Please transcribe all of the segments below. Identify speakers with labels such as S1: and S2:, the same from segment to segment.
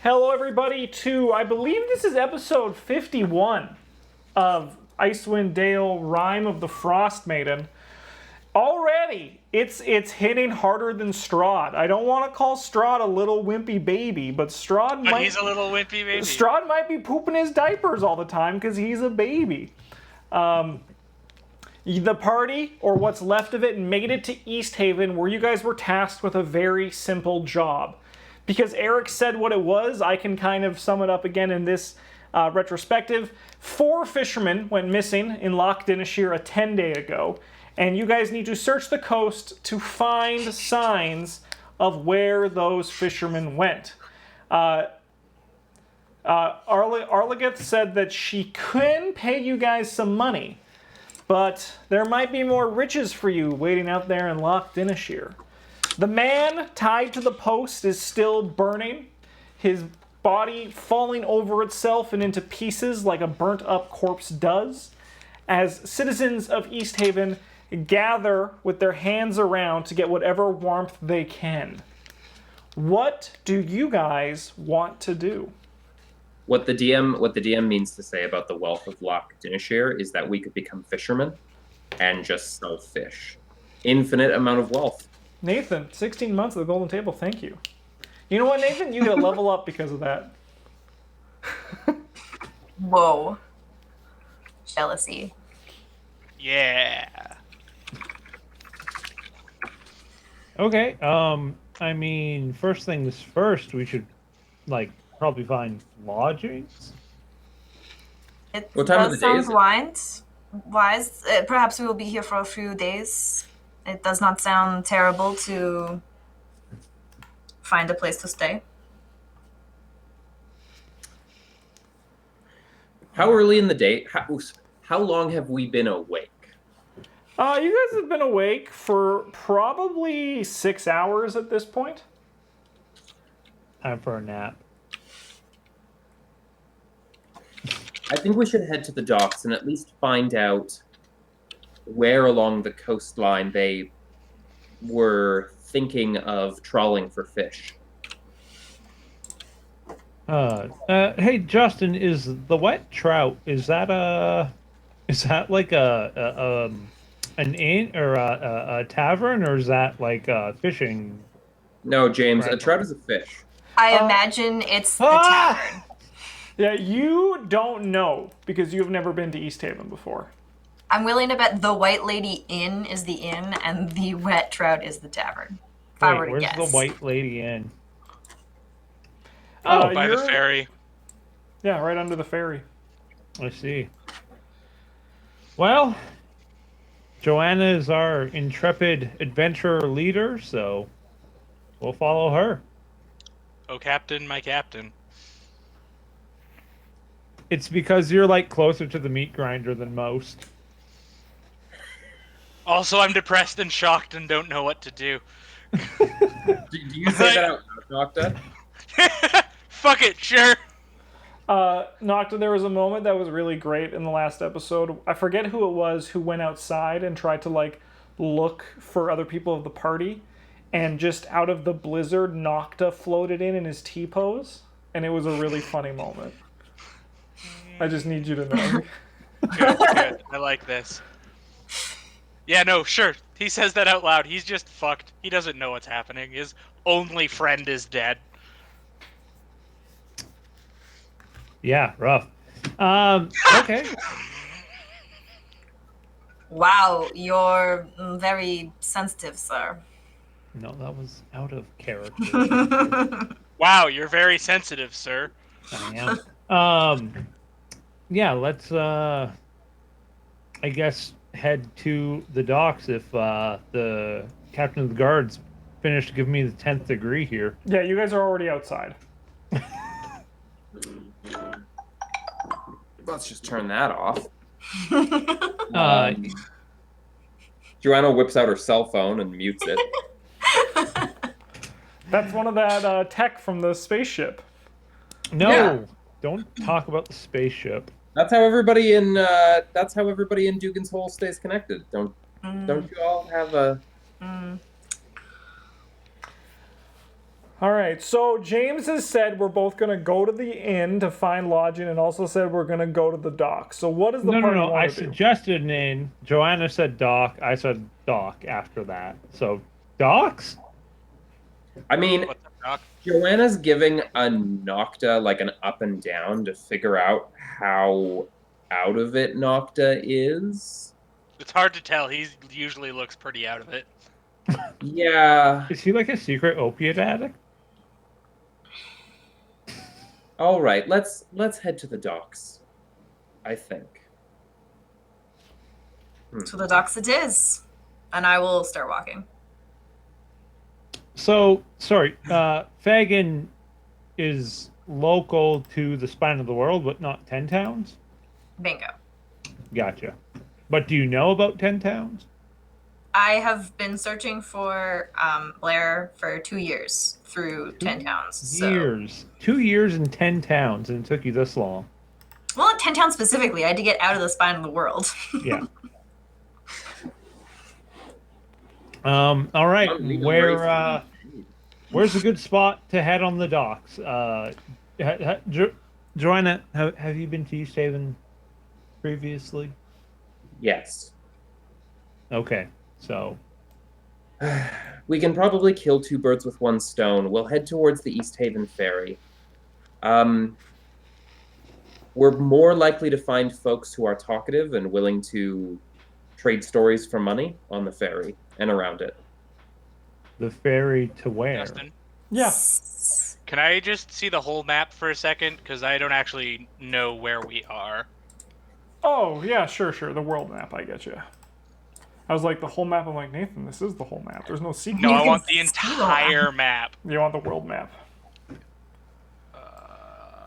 S1: Hello, everybody, to, I believe this is episode 51 of Icewind Dale Rime of the Frostmaiden. Already, it's hitting harder than Strahd. I don't want to call Strahd a little wimpy baby, but
S2: he's a little wimpy baby.
S1: Strahd might be pooping his diapers all the time because he's a baby. The party, or what's left of it, made it to East Haven, where you guys were tasked with a very simple job. Because Eric said what it was, I can kind of sum it up again in this retrospective. 4 fishermen went missing in Loch Dinishir a 10-day ago, and you guys need to search the coast to find signs of where those fishermen went. Arlegith said that she can pay you guys some money, but there might be more riches for you waiting out there in Loch Dinishir. The man tied to the post is still burning, his body falling over itself and into pieces like a burnt-up corpse does, as citizens of East Haven gather with their hands around to get whatever warmth they can. What do you guys want to do?
S3: What the DM means to say about the wealth of Loch Dinishir is that we could become fishermen and just sell fish. Infinite amount of wealth.
S1: Nathan, 16 months of the Golden Table, thank you. You know what, Nathan? You get a level up because of that.
S4: Whoa. Jealousy.
S2: Yeah.
S5: Okay, I mean, first things first, we should, probably find lodgings.
S4: It
S3: What time of
S4: does
S3: the day is
S4: sound
S3: it?
S4: wise. Perhaps we will be here for a few days. It does not sound terrible to find a place to stay.
S3: How early in the day? How long have we been awake?
S1: You guys have been awake for probably 6 hours at this point.
S5: Time for a nap.
S3: I think we should head to the docks and at least find out where along the coastline they were thinking of trawling for fish.
S5: Hey Justin, is the wet trout, is that like an inn or a tavern, or is that like a fishing?
S3: No, James,
S5: Right.
S3: a trout is a fish.
S4: I imagine it's the tavern.
S1: Yeah, you don't know because you've never been to East Haven before.
S4: I'm willing to bet the White Lady Inn is the inn and the wet trout is the tavern. If I were to
S5: Where's
S4: guess.
S5: the White Lady Inn?
S1: Oh,
S2: By the ferry.
S1: Yeah, right under the ferry.
S5: I see. Well, Joanna is our intrepid adventurer leader, so we'll follow her.
S2: Oh, Captain, my captain.
S5: It's because you're closer to the meat grinder than most.
S2: Also, I'm depressed and shocked and don't know what to do.
S3: Do you say that out loud, Nocta?
S2: Fuck it, sure.
S1: Nocta, there was a moment that was really great in the last episode. I forget who it was who went outside and tried to look for other people of the party, and just out of the blizzard, Nocta floated in his T-pose, and it was a really funny moment. I just need you to know.
S2: Good. I like this. Yeah, no, sure. He says that out loud. He's just fucked. He doesn't know what's happening. His only friend is dead.
S5: Yeah, rough. Okay.
S4: Wow, you're very sensitive, sir.
S5: No, that was out of character.
S2: Wow, you're very sensitive, sir.
S5: I am. Yeah, let's, I guess, head to the docks if the captain of the guards finished giving me the 10th degree here.
S1: Yeah, you guys are already outside.
S3: Let's just turn that off.
S5: Uh,
S3: Joanna whips out her cell phone and mutes it.
S1: That's one of that tech from the spaceship.
S5: No,
S3: Yeah.
S5: don't talk about the spaceship.
S3: That's how everybody in Dugan's Hole stays connected. Don't you all have a
S1: All right, so James has said we're both going to go to the inn to find lodging and also said we're going to go to the dock. So what is the
S5: No,
S1: party
S5: no, no. I
S1: want to do?
S5: suggested an inn. Joanna said dock. I said dock after that. So docks?
S3: I mean,
S2: What's up, Doc?
S3: Joanna's giving a Nocta like an up and down to figure out how out of it Nocta is.
S2: It's hard to tell. He usually looks pretty out of it.
S3: Yeah.
S5: Is he like a secret opiate addict?
S3: All right, let's head to the docks. I think.
S4: To the docks it is. And I will start walking.
S5: So, sorry, Fagin is local to the spine of the world, but not 10 towns?
S4: Bingo.
S5: Gotcha. But do you know about 10 towns?
S4: I have been searching for Blair for 2 years through 10 towns. So.
S5: Years. 2 years and 10 towns, and it took you this long.
S4: Well, not 10 towns specifically. I had to get out of the spine of the world.
S5: Yeah. All right. Where's a good spot to head on the docks? Joanna, have you been to East Haven previously?
S3: Yes.
S5: Okay, so
S3: We can probably kill two birds with one stone. We'll head towards the East Haven Ferry. We're more likely to find folks who are talkative and willing to trade stories for money on the ferry and around it.
S5: the ferry to where?
S2: Justin,
S1: Yeah.
S2: can I just see the whole map for a second? Because I don't actually know where we are.
S1: Oh, yeah, sure. The world map, I get you. I was like, the whole map. I'm like, Nathan, this is the whole map. There's no secret.
S2: No, I
S4: can
S2: want the
S4: see
S2: entire map.
S1: You want the world map.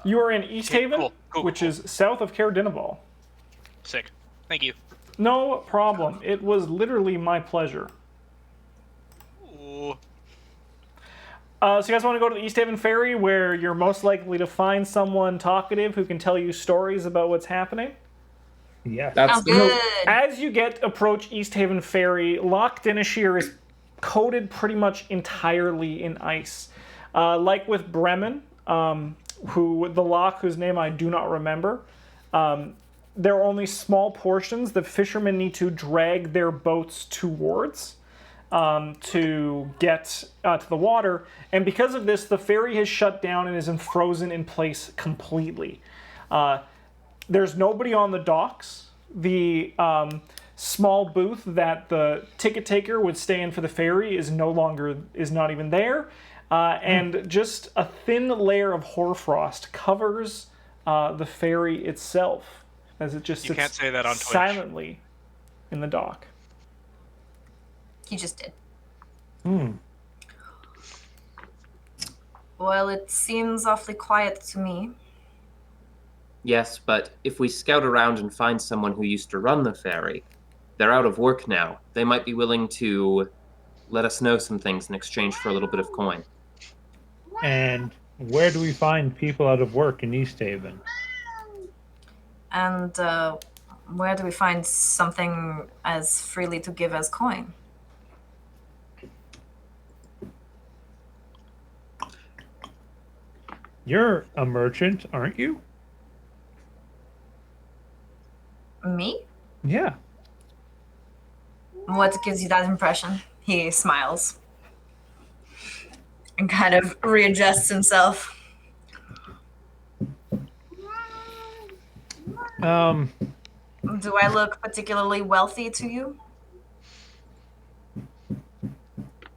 S1: You are in East
S2: okay,
S1: Haven,
S2: cool,
S1: which
S2: cool.
S1: is south of Caerdinneval.
S2: Sick. Thank you.
S1: No problem. It was literally my pleasure.
S2: Ooh.
S1: So you guys want to go to the East Haven Ferry, where you're most likely to find someone talkative who can tell you stories about what's happening?
S5: Yes.
S3: That's
S4: Sounds good.
S1: As you approach East Haven Ferry, Loch Dinneshere is coated pretty much entirely in ice. Like with Bremen, the loch whose name I do not remember, there are only small portions that fishermen need to drag their boats towards to get to the water. And because of this, the ferry has shut down and is frozen in place completely. There's nobody on the docks. The small booth that the ticket taker would stay in for the ferry is not even there. And just a thin layer of hoarfrost covers the ferry itself as it just
S2: You
S1: sits
S2: can't say that on Twitch.
S1: silently in the dock.
S4: He just did.
S5: Hmm.
S4: Well, it seems awfully quiet to me.
S3: Yes, but if we scout around and find someone who used to run the ferry, they're out of work now. They might be willing to let us know some things in exchange for a little bit of coin.
S5: And where do we find people out of work in East Haven?
S4: And where do we find something as freely to give as coin?
S5: You're a merchant, aren't you?
S4: Me?
S5: Yeah.
S4: What gives you that impression? He smiles and kind of readjusts himself. Do I look particularly wealthy to you?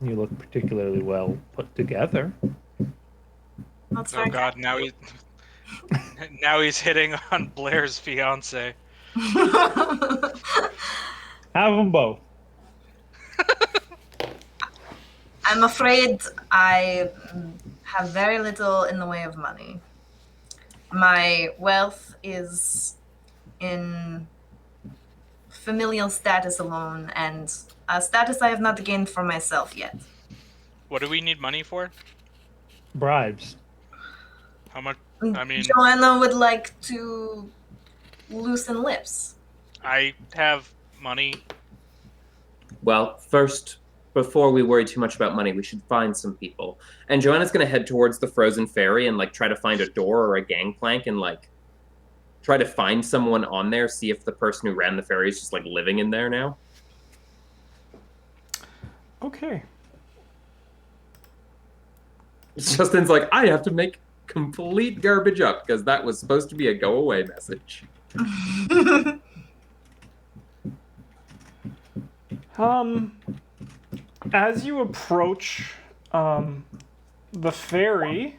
S5: You look particularly well put together.
S4: That's
S2: Oh
S4: very
S2: god, now he's hitting on Blair's fiance.
S5: Have them both.
S4: I'm afraid I have very little in the way of money. My wealth is in familial status alone, and a status I have not gained for myself yet.
S2: What do we need money for?
S5: Bribes.
S2: How much? I mean,
S4: Joanna would like to loosen lips.
S2: I have money.
S3: Well, first, before we worry too much about money, we should find some people. And Joanna's going to head towards the frozen ferry and like try to find a door or a gangplank and like try to find someone on there, see if the person who ran the ferry is just like living in there now.
S1: Okay.
S3: Justin's like, I have to make complete garbage up because that was supposed to be a go away message.
S1: As you approach the ferry,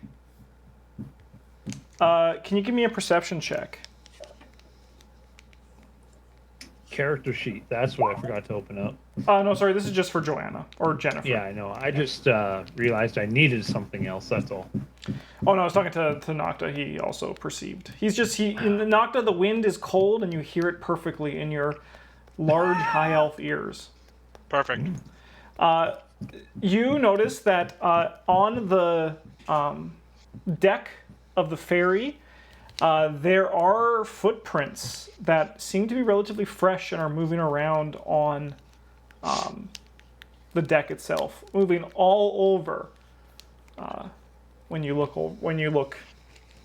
S1: can you give me a perception check?
S5: Character sheet. That's what I forgot to open up.
S1: No, sorry, this is just for Joanna or Jennifer.
S5: Yeah, I know. I just realized I needed something else. That's all.
S1: Oh no, I was talking to Nocta. He also perceived. In the Nocta, the wind is cold and you hear it perfectly in your large high elf ears.
S2: Perfect.
S1: You notice that on the deck of the ferry, there are footprints that seem to be relatively fresh and are moving around on the deck itself, moving all over when you look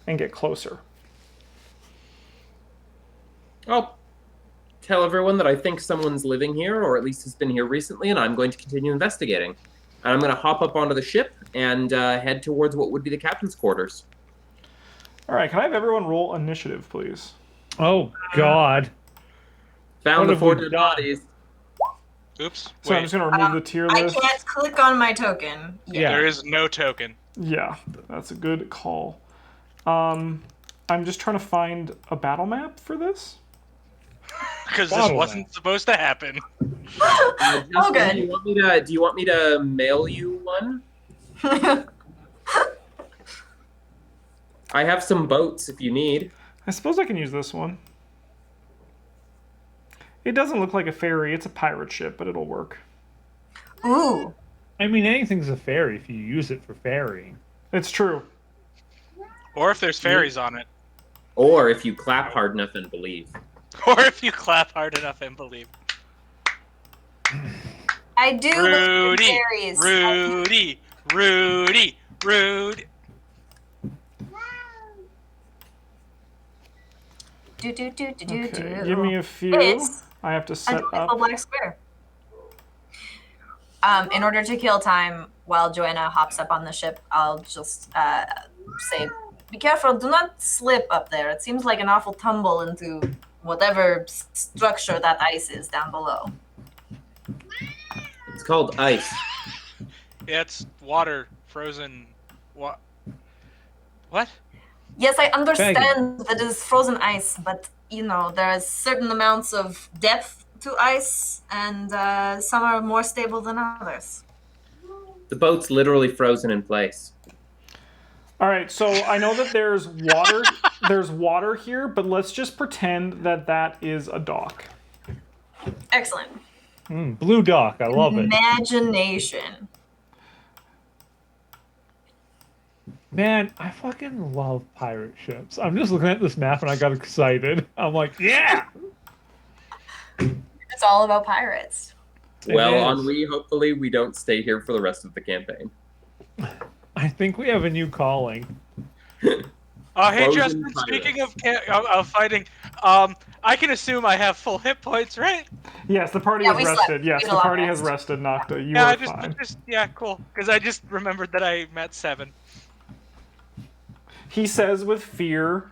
S1: and get closer.
S3: I'll tell everyone that I think someone's living here, or at least has been here recently, and I'm going to continue investigating. And I'm going to hop up onto the ship and head towards what would be the captain's quarters.
S1: All right, can I have everyone roll initiative, please?
S5: Oh God!
S3: Found
S5: What
S3: the
S5: have
S3: 4
S5: we
S3: dead
S5: done?
S3: bodies.
S2: Oops.
S1: So I'm
S2: Wait.
S1: just going to remove the tier
S4: I
S1: list.
S4: can't click on my token.
S5: Yeah.
S2: There is no token.
S1: Yeah, that's a good call. I'm just trying to find a battle map for this.
S2: Because this
S5: Bottle
S2: wasn't
S5: map.
S2: supposed to happen.
S3: Justin,
S4: Oh, good.
S3: Do you want me to mail you one? I have some boats if you need.
S1: I suppose I can use this one. It doesn't look like a ferry. It's a pirate ship, but it'll work.
S4: Ooh.
S5: I mean, anything's a ferry if you use it for ferrying.
S1: It's true.
S2: Or if there's fairies on it.
S3: Or if you clap hard enough and believe.
S2: Or if you clap hard enough and believe.
S4: I do believe in
S2: Rudy!
S4: fairies.
S2: Rudy! Rudy! Rudy!
S4: Do, do, do, do, do,
S1: Okay,
S4: do.
S1: give me a few.
S4: It's
S1: I have to
S4: a
S1: set
S4: joyful
S1: up.
S4: black square. In order to kill time while Joanna hops up on the ship, I'll just say, be careful, do not slip up there. It seems like an awful tumble into whatever structure that ice is down below.
S3: It's called ice.
S2: Yeah, it's water, frozen. What? What?
S4: Yes, I understand that it is frozen ice, but, you know, there's certain amounts of depth to ice, and some are more stable than others.
S3: The boat's literally frozen in place.
S1: All right, so I know that there's water. There's water here, but let's just pretend that that is a dock.
S4: Excellent.
S5: Blue Dock. I love it.
S4: Imagination.
S5: Man, I fucking love pirate ships. I'm just looking at this map and I got excited. I'm like, yeah!
S4: It's all about pirates.
S3: Well,
S5: is.
S3: Henri, hopefully we don't stay here for the rest of the campaign.
S5: I think we have a new calling.
S2: Oh, hey,
S3: Frozen
S2: Justin,
S3: pirates.
S2: speaking of fighting, I can assume I have full hit points, right?
S1: Yes, the party
S4: Yeah,
S1: has
S4: we slept.
S1: rested. Yes,
S4: We
S1: the
S4: all
S1: party has
S4: rest.
S1: rested, Nocta. You
S2: Yeah,
S1: are
S2: I just,
S1: fine.
S2: yeah, cool. Because I just remembered that I met 7.
S1: He says with fear,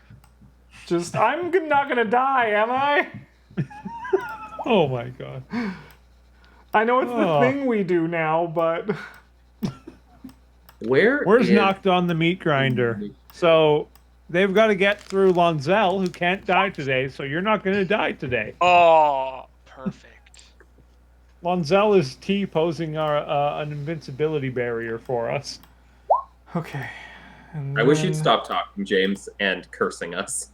S1: just, I'm not gonna die, am I?
S5: Oh my god.
S1: I know it's the
S5: Oh.
S1: thing we do now, but
S5: Where's
S3: is...
S5: Knocked on the meat grinder? So they've got to get through Lonzel, who can't die today, so you're not going to die today.
S2: Oh, perfect.
S5: Lonzel is T-posing an invincibility barrier for us.
S1: okay. And
S3: I wish you'd
S1: then-
S3: stop talking, James, and cursing us.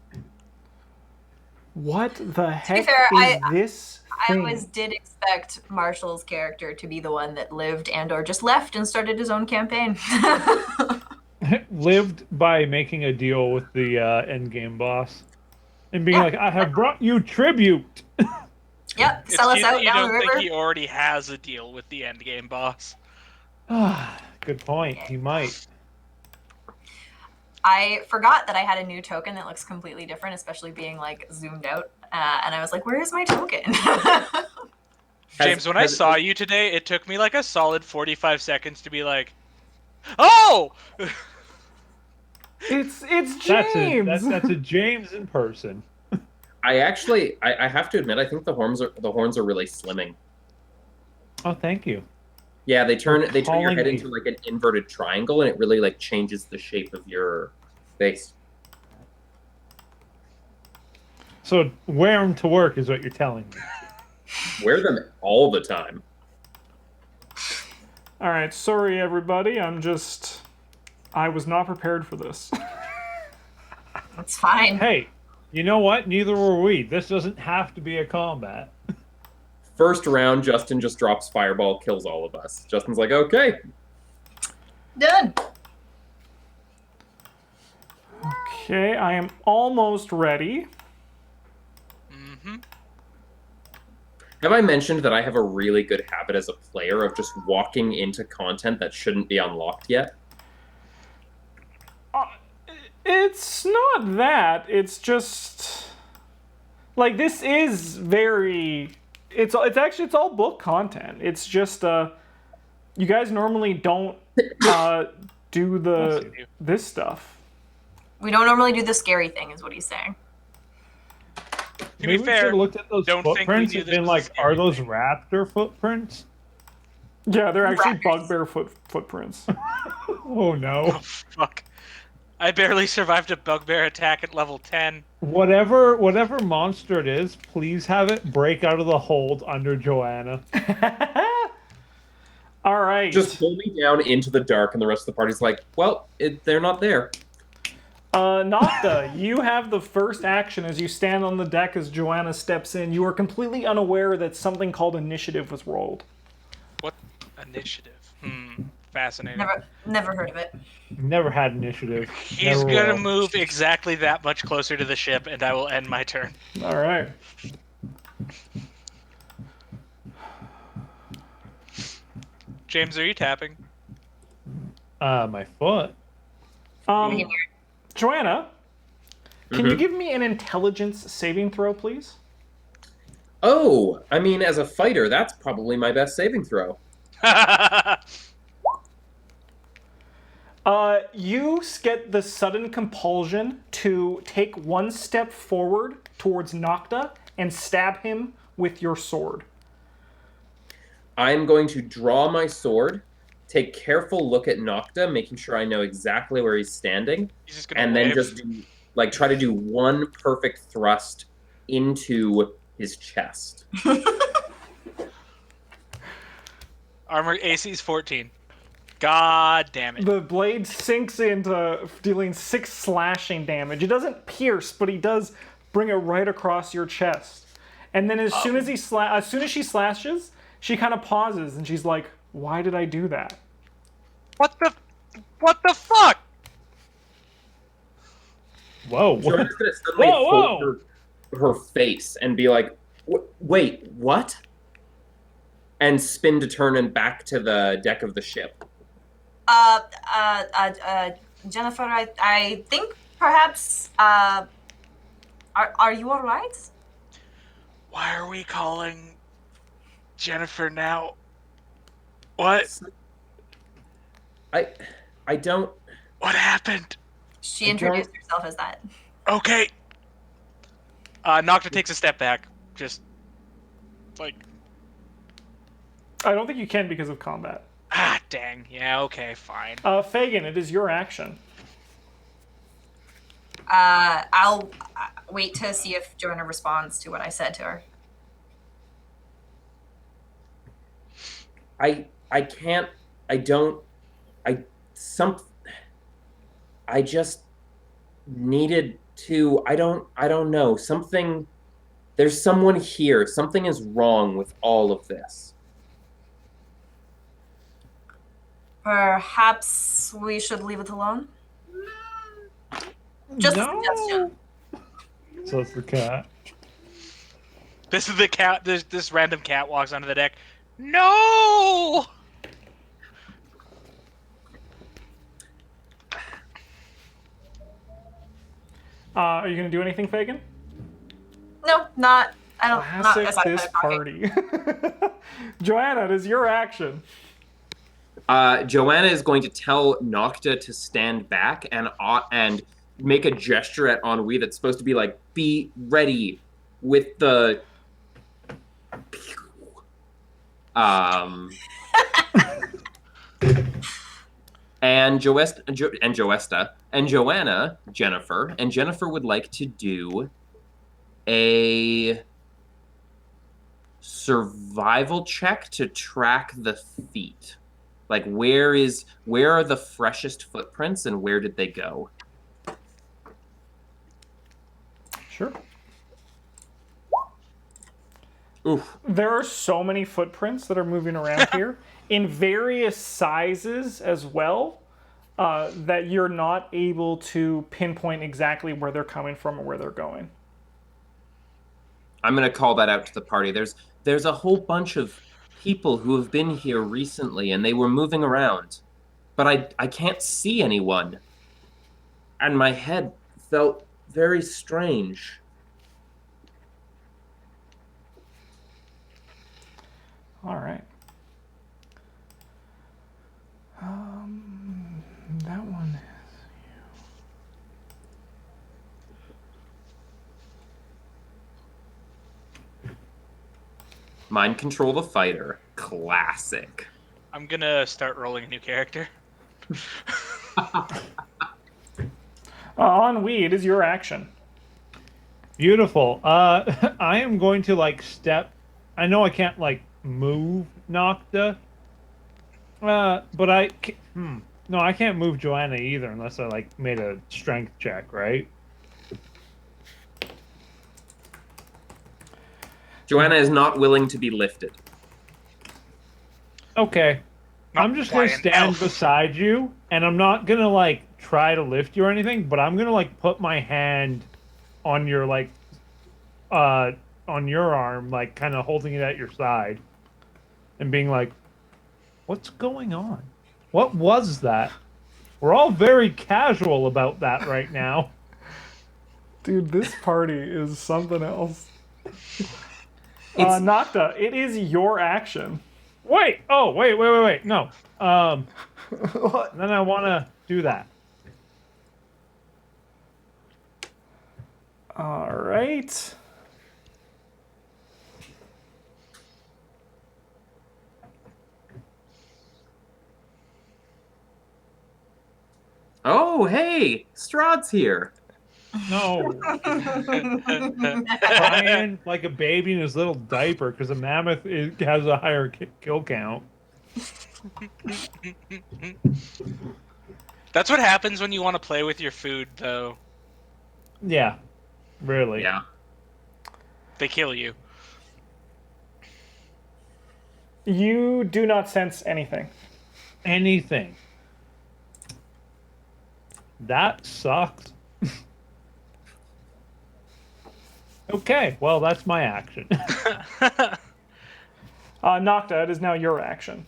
S1: What the heck
S4: fair,
S1: is this
S4: I
S1: thing?
S4: always did expect Marshall's character to be the one that lived and or just left and started his own campaign.
S5: Lived by making a deal with the endgame boss. And being
S4: Yeah.
S5: like, I have brought you tribute.
S4: Yep,
S2: It's
S4: sell us
S2: cute that
S4: out
S2: you
S4: down
S2: don't
S4: the
S2: think
S4: river.
S2: he already has a deal with the endgame boss.
S5: Good point. He might.
S4: I forgot that I had a new token that looks completely different, especially being like zoomed out. And I was like, "Where is my token?"
S2: James, when I saw you today, it took me like a solid 45 seconds to be like, "Oh!"
S1: It's
S5: That's a
S1: James.
S5: that's a James in person.
S3: I actually, I have to admit, I think the horns are really slimming.
S5: Oh, thank you.
S3: Yeah, they turn your
S5: calling
S3: head
S5: me.
S3: into like an inverted triangle, and it really like changes the shape of your face.
S5: So wear them to work is what you're telling me.
S3: Wear them all the time.
S1: All right, sorry everybody. I was not prepared for this.
S4: It's fine.
S5: Hey, you know what? Neither were we. This doesn't have to be a combat.
S3: First round, Justin just drops fireball, kills all of us. Justin's like, okay.
S4: Done.
S1: Okay, I am almost ready.
S2: Mm-hmm.
S3: Have I mentioned that I have a really good habit as a player of just walking into content that shouldn't be unlocked yet?
S1: It's not that. It's just like this is very. It's actually it's all book content. It's just you guys normally don't do this stuff.
S4: We don't normally do the scary thing, is what he's saying.
S2: To
S5: Maybe
S2: be
S5: we
S2: fair,
S5: should have looked at those
S2: don't think we
S5: footprints
S2: knew
S5: and
S2: this
S5: been
S2: was a
S5: like,
S2: scary
S5: are those
S2: thing.
S5: raptor footprints?
S1: Yeah, they're actually
S4: Rabbits.
S1: bugbear footprints.
S5: Oh no.
S2: Oh, fuck. I barely survived a bugbear attack at level 10.
S5: Whatever monster it is, please have it break out of the hold under Joanna.
S1: All right.
S3: Just pull me down into the dark, and the rest of the party's like, well, they're not there.
S1: Nocta, you have the first action as you stand on the deck as Joanna steps in. You are completely unaware that something called initiative was rolled.
S2: What initiative? Fascinating.
S4: Never heard of it.
S5: Never had initiative.
S2: He's
S5: Never
S2: gonna
S5: will.
S2: move exactly that much closer to the ship, and I will end my turn.
S1: All right.
S2: James, are you tapping?
S5: My foot.
S1: Joanna, can you give me an intelligence saving throw, please?
S3: Oh, I mean, as a fighter, that's probably my best saving throw.
S1: You get the sudden compulsion to take one step forward towards Nocta and stab him with your sword.
S3: I'm going to draw my sword, take careful look at Nocta, making sure I know exactly where he's standing,
S2: He's just gonna
S3: and then
S2: wave.
S3: just try to do one perfect thrust into his chest.
S2: Armor AC's 14. God damn it.
S1: The blade sinks into dealing 6 slashing damage. It doesn't pierce, but he does bring it right across your chest. And then as soon as she slashes, she kind of pauses and she's like, "Why did I do that?"
S2: What the fuck?
S5: Whoa.
S3: Joanna's gonna suddenly fold her face and be like, "Wait, what?" And spin to turn and back to the deck of the ship.
S4: Jennifer, I think perhaps, are you alright?
S2: Why are we calling Jennifer now? What?
S3: I don't.
S2: What happened?
S4: She introduced herself as that.
S2: Okay. Nocta takes a step back. Just like,
S1: I don't think you can because of combat.
S2: dang. Yeah, okay, fine.
S1: Fagin, it is your action.
S4: I'll wait to see if Joanna responds to what I said to her.
S3: I can't. I don't. I just needed to. I don't know. Something. There's someone here. Something is wrong with all of this.
S4: Perhaps we should leave it alone? Just a suggestion.
S5: So it's the cat.
S2: This is the cat. This random cat walks onto the deck. No.
S1: Are you gonna do anything, Fagin?
S4: No, not. I don't. Not
S1: Classic
S4: aside
S1: this
S4: from my pocket.
S1: party. Joanna, it is your action.
S3: Joanna is going to tell Nocta to stand back and make a gesture at Ennui that's supposed to be like, be ready with the and Joanna, Jennifer would like to do a survival check to track the feet. Like, where are the freshest footprints and where did they go?
S1: Sure.
S3: Oof.
S1: There are so many footprints that are moving around here in various sizes as well, that you're not able to pinpoint exactly where they're coming from or where they're going.
S3: I'm going to call that out to the party. There's a whole bunch of people who have been here recently and they were moving around, but I can't see anyone. And my head felt very strange.
S1: All right. That one is
S3: Mind control the fighter. Classic.
S2: I'm gonna start rolling a new character.
S1: Ennui, it is your action.
S5: Beautiful. I am going to like step. I know I can't like move Nocta. But no, I can't move Joanna either unless I like made a strength check, right?
S3: Joanna is not willing to be lifted.
S5: Okay.
S2: Not
S5: I'm just
S2: by
S5: gonna
S2: an
S5: stand
S2: elf.
S5: beside you, and I'm not gonna like try to lift you or anything, but I'm gonna like put my hand on your like on your arm, like kind of holding it at your side and being like, what's going on? What was that? We're all very casual about that right now.
S1: Dude, this party is something else. Nocta, it is your action.
S5: Wait. Oh, wait. No.
S1: What?
S5: Then I want to do that.
S1: All right.
S3: Oh, hey, Strahd's here.
S5: No. Crying like a baby in his little diaper because a mammoth has a higher kill count.
S2: That's what happens when you want to play with your food, though.
S5: Yeah. Really.
S3: Yeah.
S2: They kill you.
S1: You do not sense anything.
S5: Anything. That sucks. Okay, well, that's my action.
S1: Nocta, it is now your action.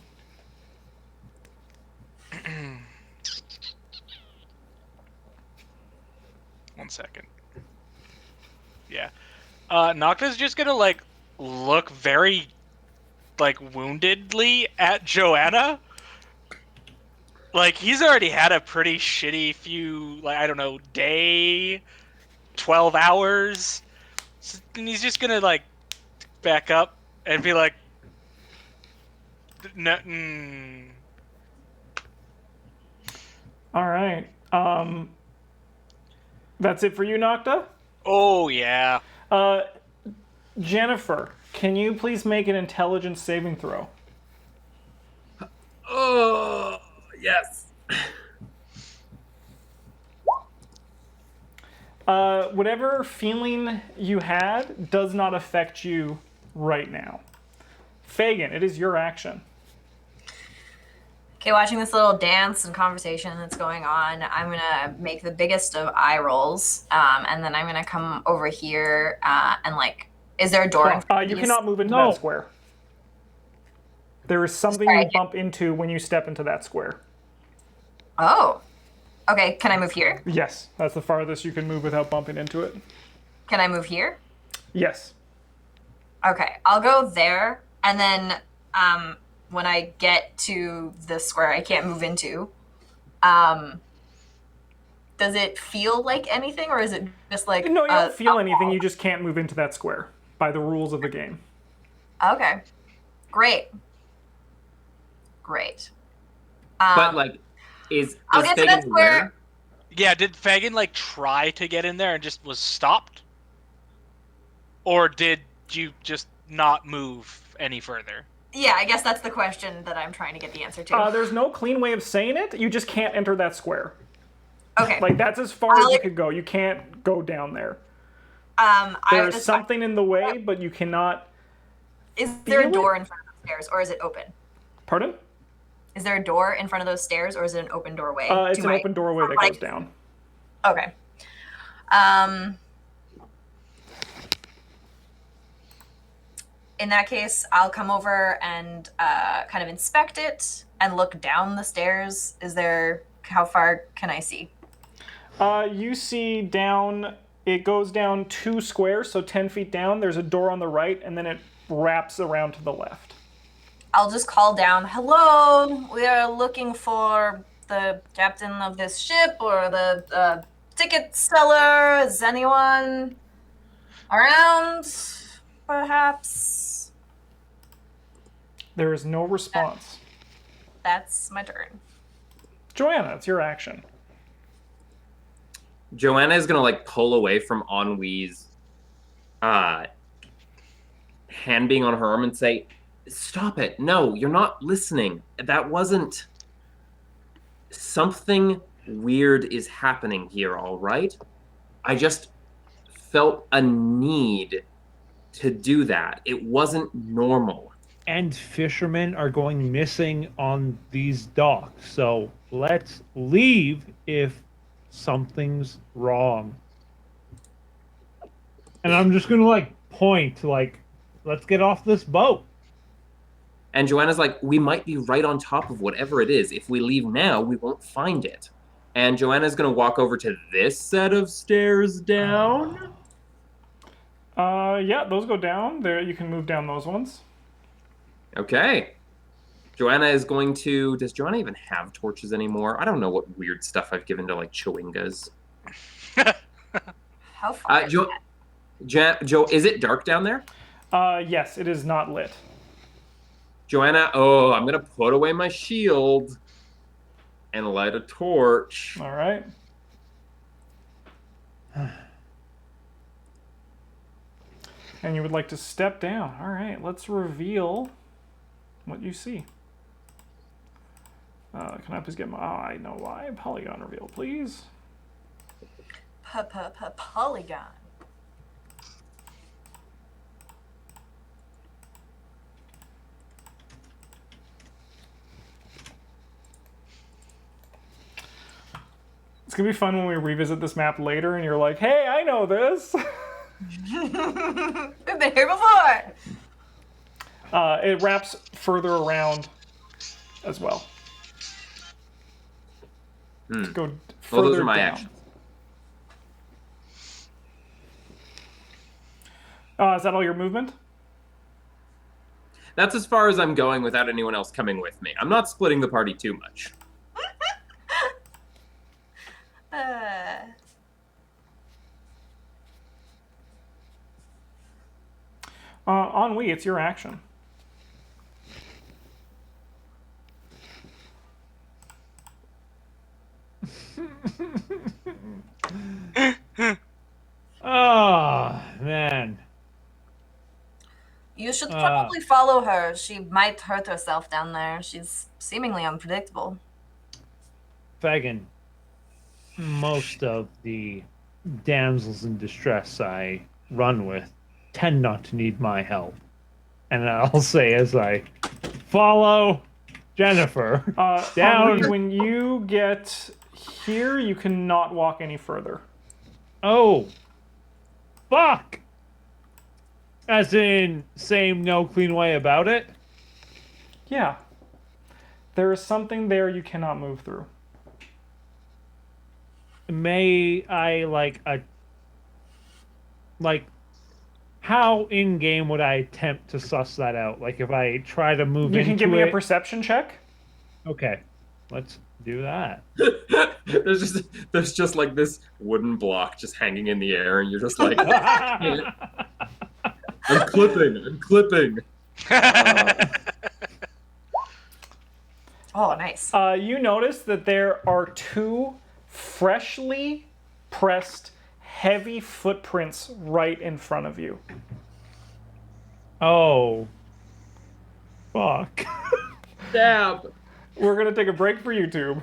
S2: One second. Yeah. Nocta's just gonna, like, look very, like, woundedly at Joanna. Like, he's already had a pretty shitty few, like, I don't know, day, 12 hours. And he's just gonna, like, back up and be like, no,
S1: All right. That's it for you, Nocta?
S2: Oh, yeah.
S1: Jennifer, can you please make an intelligence saving throw?
S3: Oh, yes.
S1: Whatever feeling you had does not affect you right now. Fagin, it is your action.
S4: Okay, watching this little dance and conversation that's going on, I'm gonna make the biggest of eye rolls, and then I'm gonna come over here and like Is there a door in front of
S1: You
S4: these?
S1: cannot move into
S5: No.
S1: that square. There is something
S4: Sorry.
S1: you bump into when you step into that square.
S4: Oh. Okay, can I move here?
S1: Yes, that's the farthest you can move without bumping into it.
S4: Can I move here?
S1: Yes.
S4: Okay, I'll go there, and then when I get to the square I can't move into, does it feel like anything, or is it just like...
S1: No, you don't feel anything. You just can't move into that square by the rules of the game.
S4: Okay. Great. Great.
S3: But like, is
S4: I'll get to that
S3: Fagan
S4: square.
S3: aware?
S2: Yeah, did Fagin like try to get in there and just was stopped? Or did you just not move any further?
S4: Yeah, I guess that's the question that I'm trying to get the answer to.
S1: There's no clean way of saying it. You just can't enter that square.
S4: Okay.
S1: Like, that's as far as you
S4: Alex-
S1: could go. You can't go down there.
S4: There's
S1: Something in the way, but you cannot...
S4: Is there
S1: feel
S4: a
S1: it?
S4: door in front of the stairs, or is it open?
S1: Pardon?
S4: Is there a door in front of those stairs, or is it an open doorway?
S1: It's an open doorway that goes down.
S4: Okay. In that case, I'll come over and kind of inspect it and look down the stairs. How far can I see?
S1: You see down... It goes down 2 squares, so 10 feet down. There's a door on the right, and then it wraps around to the left.
S4: I'll just call down, "Hello, we are looking for the captain of this ship or the ticket seller. Is anyone around, perhaps?"
S1: There is no response.
S4: That's my turn.
S1: Joanna, it's your action.
S3: Joanna is gonna like pull away from Ennui's hand being on her arm and say, "Stop it! No, you're not listening. That wasn't. Something weird is happening here. All right. I just felt a need to do that. It wasn't normal."
S5: And fishermen are going missing on these docks. So let's leave if something's wrong. And I'm just gonna like point, like, let's get off this boat.
S3: And Joanna's like, "We might be right on top of whatever it is. If we leave now, we won't find it." And Joanna's gonna walk over to this set of stairs down.
S1: Yeah, those go down. There, you can move down those ones.
S3: Okay. Joanna is going to... Does Joanna even have torches anymore? I don't know what weird stuff I've given to, like, Chewingas.
S4: How far?
S3: Joe, is it dark down there?
S1: Yes, it is not lit.
S3: Joanna, I'm going to put away my shield and light a torch.
S1: All right. And you would like to step down. All right, let's reveal what you see. Can I please get my... Oh, I know why. Polygon reveal, please.
S4: Polygon.
S1: It's going to be fun when we revisit this map later and you're like, hey, I know this.
S4: We've been here before.
S1: It wraps further around as well. Go further
S3: Well, those are my
S1: down.
S3: actions.
S1: Is that all your movement?
S3: That's as far as I'm going without anyone else coming with me. I'm not splitting the party too much.
S1: Ennui, it's your action.
S5: Oh, man.
S4: You should probably follow her. She might hurt herself down there. She's seemingly unpredictable.
S5: Fagin, most of the damsels in distress I run with tend not to need my help. And I'll say as I follow Jennifer down.
S1: Ennui, when you get here, you cannot walk any further.
S5: Oh, fuck! As in, same no clean way about it?
S1: Yeah. There is something there you cannot move through.
S5: May I, how in-game would I attempt to suss that out? Like, if I try to move
S1: You
S5: into
S1: can give me
S5: it...
S1: a perception check.
S5: Okay, let's do that.
S3: there's just like this wooden block just hanging in the air, and you're just like, I'm clipping.
S4: Oh, nice.
S1: You notice that there are 2 freshly pressed heavy footprints right in front of you.
S5: Oh. Fuck.
S3: Stab.
S1: We're going to take a break for YouTube.